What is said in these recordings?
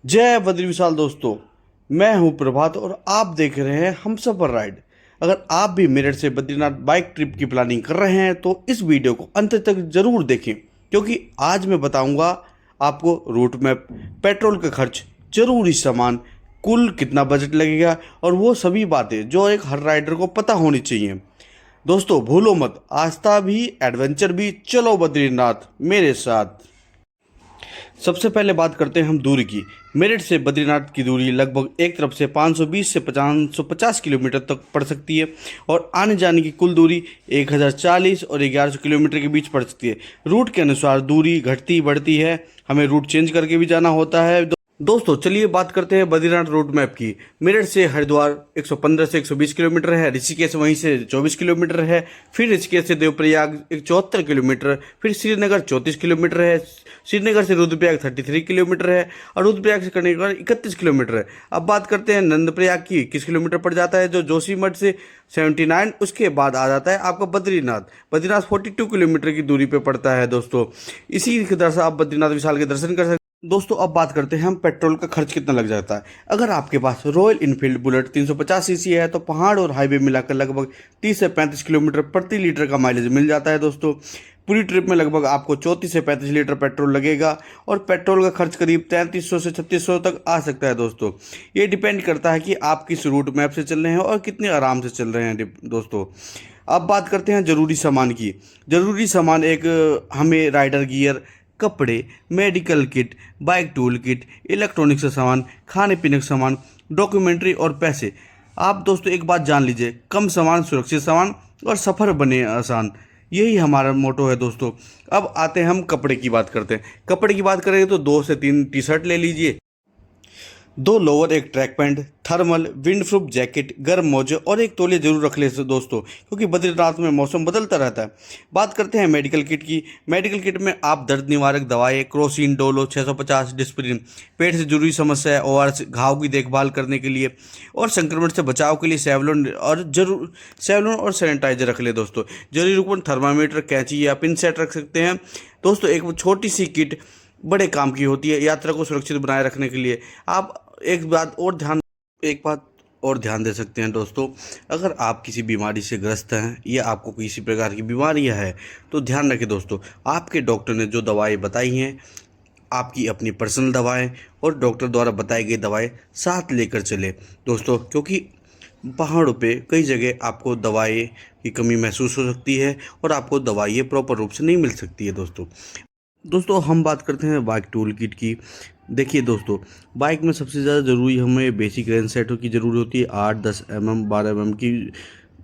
जय बद्री विशाल दोस्तों। मैं हूं प्रभात और आप देख रहे हैं हम सफर राइड। अगर आप भी मेरठ से बद्रीनाथ बाइक ट्रिप की प्लानिंग कर रहे हैं तो इस वीडियो को अंत तक जरूर देखें, क्योंकि आज मैं बताऊंगा आपको रूट मैप, पेट्रोल का खर्च, जरूरी सामान, कुल कितना बजट लगेगा और वो सभी बातें जो एक हर राइडर को पता होनी चाहिए। दोस्तों भूलो मत, आस्था भी एडवेंचर भी, चलो बद्रीनाथ मेरे साथ। सबसे पहले बात करते हैं हम दूरी की। मेरठ से बद्रीनाथ की दूरी लगभग एक तरफ से 520 से 550 किलोमीटर तक पड़ सकती है और आने जाने की कुल दूरी 1040 और 1100 किलोमीटर के बीच पड़ सकती है। रूट के अनुसार दूरी घटती बढ़ती है, हमें रूट चेंज करके भी जाना होता है। दोस्तों चलिए बात करते हैं बद्रीनाथ रोड मैप की। मेरठ से हरिद्वार 115 से 120 किलोमीटर है, ऋषिकेश वहीं से 24 किलोमीटर है, फिर ऋषिकेश से देवप्रयाग 74 किलोमीटर, फिर श्रीनगर 34 किलोमीटर है, श्रीनगर से रुद्रप्रयाग 33 किलोमीटर है और रुद्रप्रयाग से कन्याकुमारी 31 किलोमीटर है। अब बात करते हैं नंदप्रयाग की, 21 किलोमीटर पड़ जाता है, जो जोशीमठ से 79। उसके बाद आ जाता है आपका बद्रीनाथ। बद्रीनाथ 42 किलोमीटर की दूरी पे पड़ता है दोस्तों। इसी की तरह से आप बद्रीनाथ विशाल के दर्शन कर सकते हैं। दोस्तों अब बात करते हैं हम पेट्रोल का खर्च कितना लग जाता है। अगर आपके पास रॉयल इनफील्ड बुलेट 350 सीसी है तो पहाड़ और हाईवे मिलाकर लगभग 30 से 35 किलोमीटर प्रति लीटर का माइलेज मिल जाता है दोस्तों। पूरी ट्रिप में लगभग आपको 34 से 35 लीटर पेट्रोल लगेगा और पेट्रोल का खर्च करीब 3300 से 3600 तक आ सकता है दोस्तों। ये डिपेंड करता है कि आप किस रूट मैप से चल रहे हैं और कितने आराम से चल रहे हैं दोस्तों। अब बात करते हैं ज़रूरी सामान की। ज़रूरी सामान एक हमें राइडर गियर, कपड़े, medical kit, bike tool kit, electronics का सामान, खाने पीने का सामान, डॉक्यूमेंट्री और पैसे। आप दोस्तों एक बात जान लीजिए, कम सामान सुरक्षित सामान और सफ़र बने आसान, यही हमारा मोटो है दोस्तों। अब आते हैं हम कपड़े की बात करते हैं। कपड़े की बात करेंगे तो 2 से 3 टी शर्ट ले लीजिए, 2 लोअर, एक track pant, thermal, wind proof jacket, गर्म मोजे और एक तौलिया जरूर रख ले दोस्तों, क्योंकि बद्रीनाथ में मौसम बदलता रहता है। बात करते हैं मेडिकल किट की। मेडिकल किट में आप दर्द निवारक दवाएं, क्रोसिन, डोलो 650, डिस्प्रिन, पेट से जुड़ी समस्या है, ओआरएस, घाव की देखभाल करने के लिए और संक्रमण से बचाव के लिए सेवलोन और सैनिटाइजर रख ले दोस्तों। जरूरी उपकरण थर्मामीटर, कैंची या पिन सेट रख सकते हैं दोस्तों। एक छोटी सी किट बड़े काम की होती है यात्रा को सुरक्षित बनाए रखने के लिए। आप एक बात और ध्यान दे सकते हैं दोस्तों, अगर आप किसी बीमारी से ग्रस्त हैं या आपको किसी प्रकार की बीमारियां है तो ध्यान रखें दोस्तों, आपके डॉक्टर ने जो दवाएं बताई हैं, आपकी अपनी पर्सनल दवाएं और डॉक्टर द्वारा बताई गई दवाएं साथ लेकर चले दोस्तों, क्योंकि पहाड़ों पे कई जगह आपको दवाई की कमी महसूस हो सकती है और आपको दवाइयाँ प्रॉपर रूप से नहीं मिल सकती है दोस्तों। हम बात करते हैं बाइक टूल किट की। देखिए दोस्तों, बाइक में सबसे ज़्यादा ज़रूरी हमें बेसिक रेंज सेटों की ज़रूरत होती है। 8-10 mm 12 mm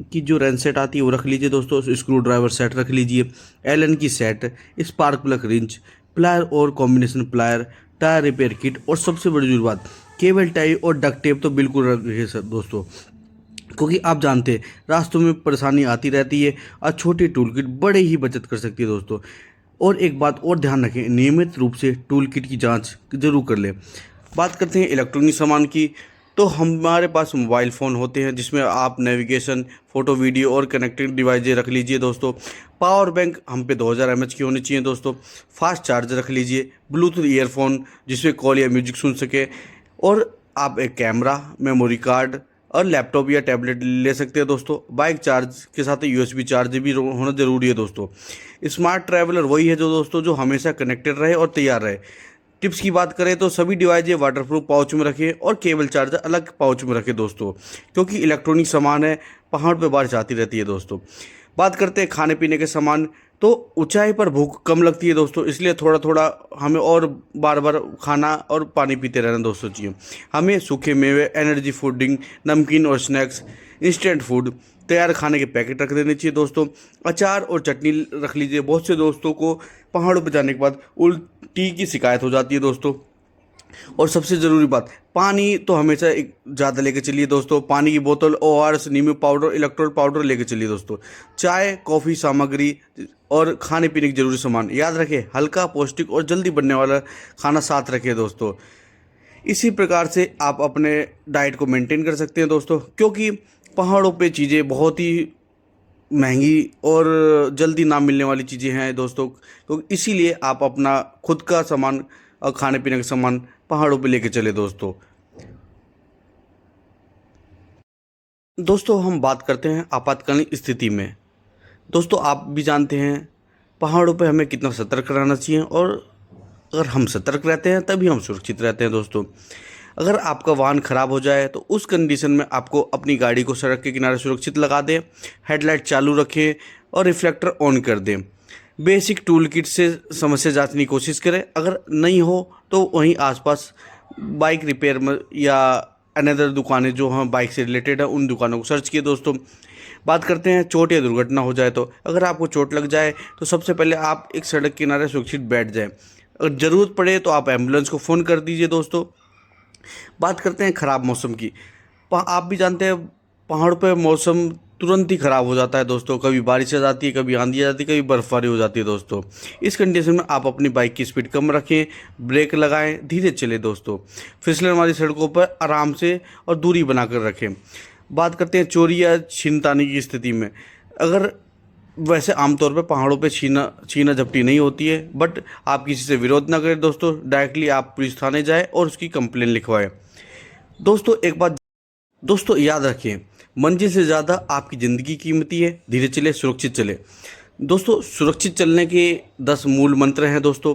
की जो रेंज सेट आती है वो रख लीजिए दोस्तों। स्क्रू ड्राइवर सेट रख लीजिए, Allen key set, spark plug wrench, plier और combination plier, tyre repair kit और सबसे बड़ी जरूरी बात, केबल टाई और डक्ट टेप तो बिल्कुल रखिए सर दोस्तों, क्योंकि आप जानते हैं रास्तों में परेशानी आती रहती है और छोटी टूल किट बड़े ही बचत कर सकती है दोस्तों। और एक बात और ध्यान रखें, नियमित रूप से टूल किट की जांच जरूर कर लें। बात करते हैं इलेक्ट्रॉनिक सामान की, तो हमारे पास मोबाइल फ़ोन होते हैं जिसमें आप नेविगेशन, फ़ोटो, वीडियो और कनेक्टिंग डिवाइस रख लीजिए दोस्तों। पावर बैंक हम पे 2000 mAh की होनी चाहिए दोस्तों। फास्ट चार्जर रख लीजिए, ब्लूटूथ ईयरफोन जिसमें कॉल या म्यूजिक सुन सके, और आप एक कैमरा, मेमोरी कार्ड और लैपटॉप या टैबलेट ले सकते हैं दोस्तों। बाइक चार्ज के साथ USB चार्ज भी होना ज़रूरी है दोस्तों। स्मार्ट ट्रैवलर वही है जो दोस्तों जो हमेशा कनेक्टेड रहे और तैयार रहे। टिप्स की बात करें तो सभी डिवाइस ये वाटरप्रूफ पाउच में रखें और केबल चार्जर अलग पाउच में रखें दोस्तों, क्योंकि इलेक्ट्रॉनिक सामान है, पहाड़ पे बारिश आती रहती है दोस्तों। बात करते हैं खाने पीने के सामान, तो ऊंचाई पर भूख कम लगती है दोस्तों, इसलिए थोड़ा थोड़ा हमें और बार बार खाना और पानी पीते रहना दोस्तों चाहिए। हमें सूखे मेवे, एनर्जी फूडिंग, नमकीन और स्नैक्स, इंस्टेंट फूड, तैयार खाने के पैकेट रख देने चाहिए दोस्तों। अचार और चटनी रख लीजिए। बहुत से दोस्तों को पहाड़ों पर जाने के बाद उल्टी की शिकायत हो जाती है दोस्तों। और सबसे ज़रूरी बात, पानी तो हमेशा एक ज़्यादा लेके चलिए दोस्तों। पानी की बोतल, ORS, नींबू पाउडर, इलेक्ट्रोल पाउडर लेके चलिए दोस्तों। चाय, कॉफ़ी सामग्री और खाने पीने के जरूरी सामान याद रखें, हल्का, पौष्टिक और जल्दी बनने वाला खाना साथ रखें दोस्तों। इसी प्रकार से आप अपने डाइट को मेंटेन कर सकते हैं दोस्तों, क्योंकि पहाड़ों पे चीज़ें बहुत ही महंगी और जल्दी ना मिलने वाली चीज़ें हैं दोस्तों, तो इसीलिए आप अपना खुद का सामान और खाने पीने का सामान पहाड़ों पे लेके चले दोस्तों। दोस्तों हम बात करते हैं आपातकालीन स्थिति में। दोस्तों आप भी जानते हैं पहाड़ों पे हमें कितना सतर्क रहना चाहिए, और अगर हम सतर्क रहते हैं तभी हम सुरक्षित रहते हैं दोस्तों। अगर आपका वाहन ख़राब हो जाए तो उस कंडीशन में आपको अपनी गाड़ी को सड़क के किनारे सुरक्षित लगा दें, हेडलाइट चालू रखें और रिफ्लेक्टर ऑन कर दें। बेसिक टूल किट से समस्या जांचने की कोशिश करें। अगर नहीं हो तो वहीं आसपास बाइक रिपेयर में या अनदर दुकानें जो हैं बाइक से रिलेटेड है उन दुकानों को सर्च किए दोस्तों। बात करते हैं चोट या दुर्घटना हो जाए तो। अगर आपको चोट लग जाए तो सबसे पहले आप एक सड़क किनारे सुरक्षित बैठ जाएं। अगर ज़रूरत पड़े तो आप एम्बुलेंस को फ़ोन कर दीजिए दोस्तों। बात करते हैं ख़राब मौसम की। आप भी जानते हैं पहाड़ पर मौसम तुरंत ही ख़राब हो जाता है दोस्तों। कभी बारिश आ जाती है, कभी आंधी आ जाती है, कभी बर्फ़बारी हो जाती है दोस्तों। इस कंडीशन में आप अपनी बाइक की स्पीड कम रखें, ब्रेक लगाएं, धीरे चलें दोस्तों। फिसलन वाली सड़कों पर आराम से और दूरी बनाकर रखें। बात करते हैं चोरी या छीनतानी की स्थिति में। अगर वैसे आमतौर पर पहाड़ों पे छीना झपटी नहीं होती है, बट आप किसी से विरोध ना करें दोस्तों। डायरेक्टली आप पुलिस थाने जाएं और उसकी कंप्लेन लिखवाएं। दोस्तों एक बात दोस्तों याद रखिए, मंजिल से ज़्यादा आपकी ज़िंदगी कीमती है। धीरे चले, सुरक्षित चले दोस्तों। सुरक्षित चलने के 10 मूल मंत्र हैं दोस्तों।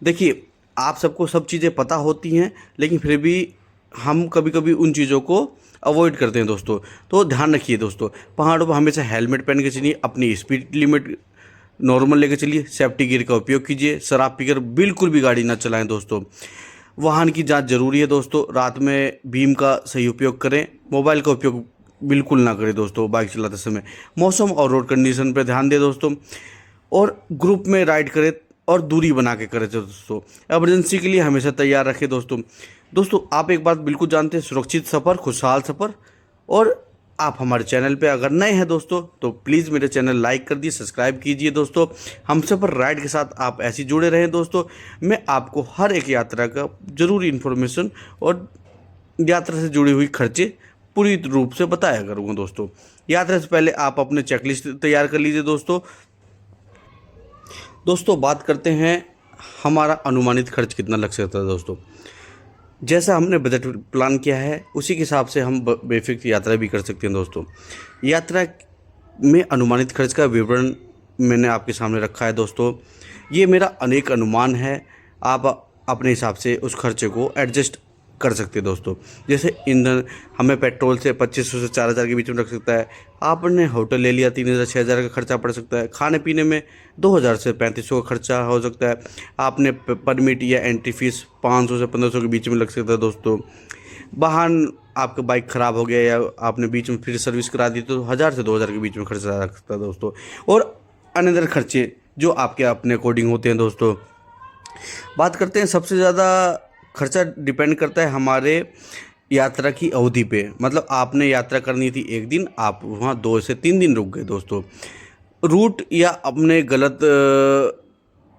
देखिए आप सबको सब चीज़ें पता होती हैं, लेकिन फिर भी हम कभी कभी उन चीज़ों को अवॉइड करते हैं दोस्तों। तो ध्यान रखिए दोस्तों, पहाड़ों पर हमेशा हेलमेट पहन के चलिए, अपनी स्पीड लिमिट नॉर्मल लेकर चलिए, सेफ्टी गियर का उपयोग कीजिए, शराब पीकर बिल्कुल भी गाड़ी ना चलाएं दोस्तों। वाहन की जांच जरूरी है दोस्तों। रात में बीम का सही उपयोग करें, मोबाइल का उपयोग बिल्कुल ना करें दोस्तों बाइक चलाते समय। मौसम और रोड कंडीशन पर ध्यान दें दोस्तों, और ग्रुप में राइड करें और दूरी बना के करें दोस्तों। इमरजेंसी के लिए हमेशा तैयार रखें दोस्तों। दोस्तों आप एक बात बिल्कुल जानते हैं, सुरक्षित सफ़र खुशहाल सफ़र। और आप हमारे चैनल पे अगर नए हैं दोस्तों तो प्लीज़ मेरे चैनल लाइक कर दिए, सब्सक्राइब कीजिए दोस्तों। हम सफ़र राइड के साथ आप ऐसे जुड़े रहें दोस्तों। मैं आपको हर एक यात्रा का ज़रूरी इन्फॉर्मेशन और यात्रा से जुड़ी हुई खर्चे पूरी रूप से बताया करूँगा दोस्तों। यात्रा से पहले आप अपने चेकलिस्ट तैयार कर लीजिए दोस्तों। दोस्तों बात करते हैं हमारा अनुमानित खर्च कितना लग सकता है दोस्तों। जैसा हमने बजट प्लान किया है उसी के हिसाब से हम बेफिक्र यात्रा भी कर सकते हैं दोस्तों। यात्रा में अनुमानित खर्च का विवरण मैंने आपके सामने रखा है दोस्तों। ये मेरा अनेक अनुमान है, आप अपने हिसाब से उस खर्चे को एडजस्ट कर सकते हैं दोस्तों। जैसे ईंधन हमें पेट्रोल से 2500 से 4000 के बीच में रख सकता है। आपने होटल ले लिया 3000 6000 का खर्चा पड़ सकता है। खाने पीने में 2000 से 3500 का खर्चा हो सकता है। आपने परमिट या एंट्री फीस 500 से 1500 के बीच में लग सकता है दोस्तों। वाहन आपका बाइक ख़राब हो गया या आपने बीच में फिर सर्विस करा दी तो 1000 से 2000 के बीच में खर्चा रख सकता है दोस्तों। और अनदर खर्चे जो आपके अपने अकॉर्डिंग होते हैं दोस्तों। बात करते हैं सबसे ज़्यादा खर्चा डिपेंड करता है हमारे यात्रा की अवधि पे। मतलब आपने यात्रा करनी थी एक दिन, आप वहाँ 2 से 3 दिन रुक गए दोस्तों। रूट या अपने गलत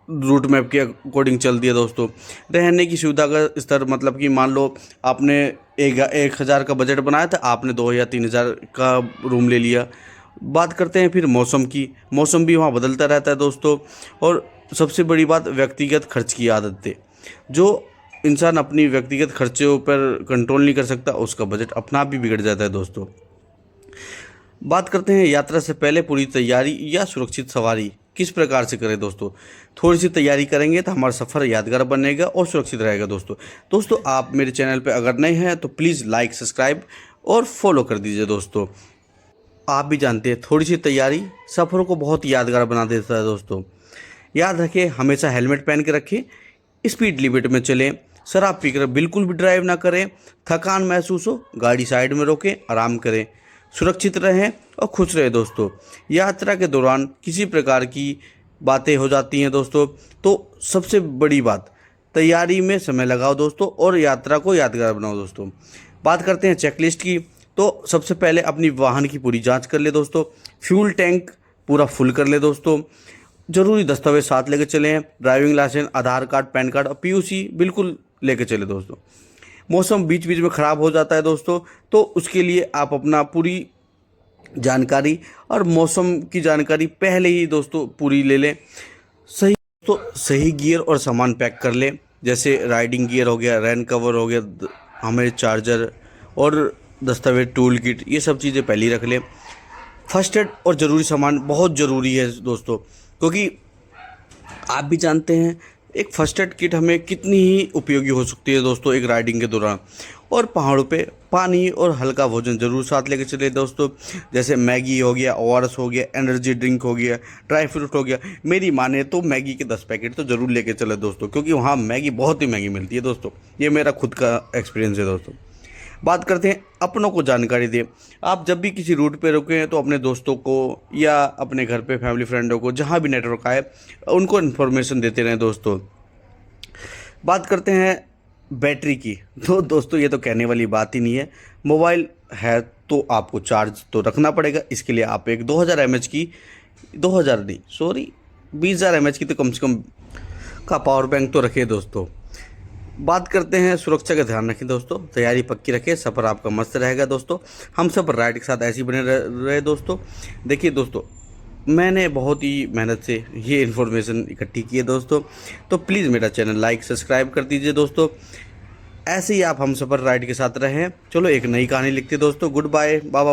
रूट मैप के अकॉर्डिंग चल दिया दोस्तों। रहने की सुविधा का स्तर, मतलब कि मान लो आपने 1000 का बजट बनाया था, आपने 2 या 3000 का रूम ले लिया। बात करते हैं फिर मौसम की। मौसम भी वहाँ बदलता रहता है दोस्तों। और सबसे बड़ी बात व्यक्तिगत खर्च की आदतें। जो इंसान अपनी व्यक्तिगत खर्चों पर कंट्रोल नहीं कर सकता उसका बजट अपना आप भी बिगड़ जाता है दोस्तों। बात करते हैं यात्रा से पहले पूरी तैयारी या सुरक्षित सवारी किस प्रकार से करें दोस्तों। थोड़ी सी तैयारी करेंगे तो हमारा सफ़र यादगार बनेगा और सुरक्षित रहेगा दोस्तों। दोस्तों आप मेरे चैनल पर अगर नए हैं तो प्लीज़ लाइक, सब्सक्राइब और फॉलो कर दीजिए दोस्तों। आप भी जानते हैं थोड़ी सी तैयारी सफ़रों को बहुत यादगार बना देता है दोस्तों। याद रखें हमेशा हेलमेट पहन के रखें, स्पीड लिमिट में चलें, शराब पीकर बिल्कुल भी ड्राइव ना करें। थकान महसूस हो गाड़ी साइड में रोकें, आराम करें। सुरक्षित रहें और खुश रहें दोस्तों। यात्रा के दौरान किसी प्रकार की बातें हो जाती हैं दोस्तों तो सबसे बड़ी बात तैयारी में समय लगाओ दोस्तों और यात्रा को यादगार बनाओ दोस्तों। बात करते हैं चेकलिस्ट की। तो सबसे पहले अपनी वाहन की पूरी जांच कर ले दोस्तों। फ्यूल टैंक पूरा फुल कर ले दोस्तों। ज़रूरी दस्तावेज साथ लेकर चलें, ड्राइविंग लाइसेंस, आधार कार्ड, पैन कार्ड और पीयूसी बिल्कुल लेकर चले दोस्तों। मौसम बीच बीच में ख़राब हो जाता है दोस्तों, तो उसके लिए आप अपना पूरी जानकारी और मौसम की जानकारी पहले ही दोस्तों पूरी ले लें। सही गियर और सामान पैक कर लें जैसे राइडिंग गियर हो गया, रेन कवर हो गया, हमें चार्जर और दस्तावेज, टूल किट, ये सब चीज़ें पहले ही रख लें। फर्स्ट एड और ज़रूरी सामान बहुत ज़रूरी है दोस्तों, क्योंकि आप भी जानते हैं एक फर्स्ट एड किट हमें कितनी ही उपयोगी हो सकती है दोस्तों एक राइडिंग के दौरान। और पहाड़ों पे पानी और हल्का भोजन ज़रूर साथ लेके चले दोस्तों, जैसे मैगी हो गया, ओआरएस हो गया, एनर्जी ड्रिंक हो गया, ड्राई फ्रूट हो गया। मेरी माने तो मैगी के 10 पैकेट तो ज़रूर लेके चले दोस्तों, क्योंकि वहाँ मैगी बहुत ही महंगी मिलती है दोस्तों। ये मेरा खुद का एक्सपीरियंस है दोस्तों। बात करते हैं अपनों को जानकारी दें। आप जब भी किसी रूट पे रुके तो अपने दोस्तों को या अपने घर पे फैमिली फ्रेंडों को, जहाँ भी नेटवर्क आए, उनको इन्फॉर्मेशन देते रहें दोस्तों। बात करते हैं बैटरी की, तो दोस्तों ये तो कहने वाली बात ही नहीं है। मोबाइल है तो आपको चार्ज तो रखना पड़ेगा। इसके लिए आप एक 2000 mAh की, 2000 नहीं सॉरी 20,000 mAh की तो कम से कम का पावर बैंक तो रखें दोस्तों। बात करते हैं सुरक्षा का ध्यान रखें दोस्तों, तैयारी पक्की रखें, सफ़र आपका मस्त रहेगा दोस्तों। हम सफ़र राइड के साथ ऐसे ही बने रहे दोस्तों। देखिए दोस्तों, मैंने बहुत ही मेहनत से ये इन्फॉर्मेशन इकट्ठी की है दोस्तों, तो प्लीज़ मेरा चैनल लाइक सब्सक्राइब कर दीजिए दोस्तों। ऐसे ही आप हम सफ़र राइड के साथ रहें। चलो एक नई कहानी लिखते दोस्तों। Good bye, bye.